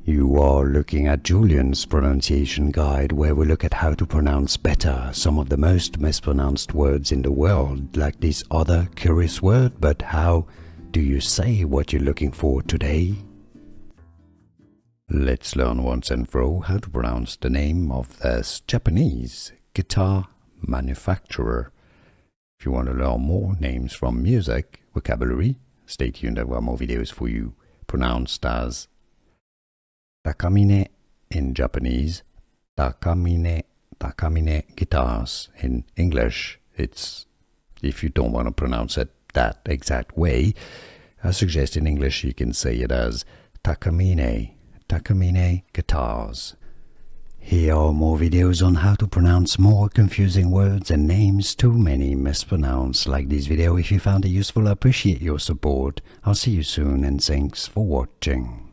You are looking at Julian's pronunciation guide, where we look at how to pronounce better some of the most mispronounced words in the world, like this other curious word. But how do you say what you're looking for today? Let's learn once and for all how to pronounce the name of this Japanese guitar manufacturer. If you want to learn more names from music vocabulary, stay tuned, there are more videos for you, pronounced as Takamine in Japanese, Takamine Guitars in English. It's, if you don't want to pronounce it that exact way, I suggest in English you can say it as Takamine Guitars. Here are more videos on how to pronounce more confusing words and names too many mispronounced. Like this video if you found it useful. I appreciate your support. I'll see you soon and thanks for watching.